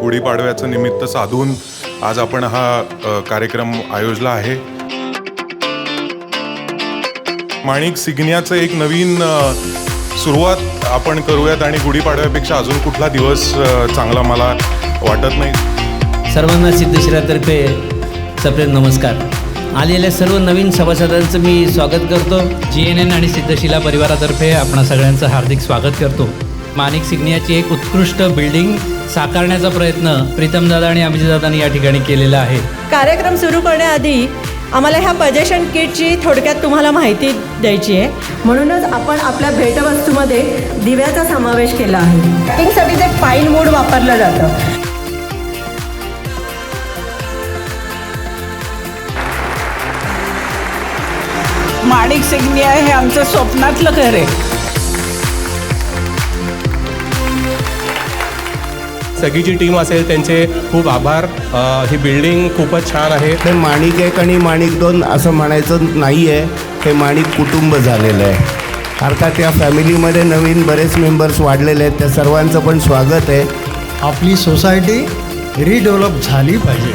गुढीपाडव्याचं निमित्त साधून आज आपण हा कार्यक्रम आयोजला आहे. माणिक सिग्न्याचं एक नवीन सुरुवात आपण करूयात आणि गुढीपाडव्यापेक्षा अजून कुठला दिवस चांगला मला वाटत नाही. सर्वांना सिद्धशिलातर्फे सप्रेम नमस्कार. आलेल्या सर्व नवीन सभासदांचं मी स्वागत करतो. GNN आणि सिद्धशिला परिवारातर्फे आपणा सगळ्यांचं हार्दिक स्वागत करतो. माणिक सिग्न्याची एक उत्कृष्ट बिल्डिंग साकारण्याचा प्रयत्न प्रीतमदादा आणि अभिजितदादांनी या ठिकाणी केलेला आहे. कार्यक्रम सुरू करण्याआधी आम्हाला ह्या पजेशन किटची थोडक्यात तुम्हाला माहिती द्यायची आहे. म्हणूनच आपण आपल्या भेटवस्तूमध्ये दिव्याचा समावेश केला आहे. लायटिंगसाठी ते फाईन वूड वापरलं जातं. माणिक सिग्न्या हे आमचं स्वप्नातलं घर आहे. सगळी जी टीम असेल त्यांचे खूप आभार. ही बिल्डिंग खूपच छान आहे. हे माणिक एक आणि माणिक दोन असं म्हणायचं नाही आहे. हे माणिक कुटुंब झालेलं आहे. अर्थात या फॅमिलीमध्ये नवीन बरेच मेंबर्स वाढलेले आहेत. त्या सर्वांचं पण स्वागत आहे. आपली सोसायटी रिडेव्हलप झाली पाहिजे.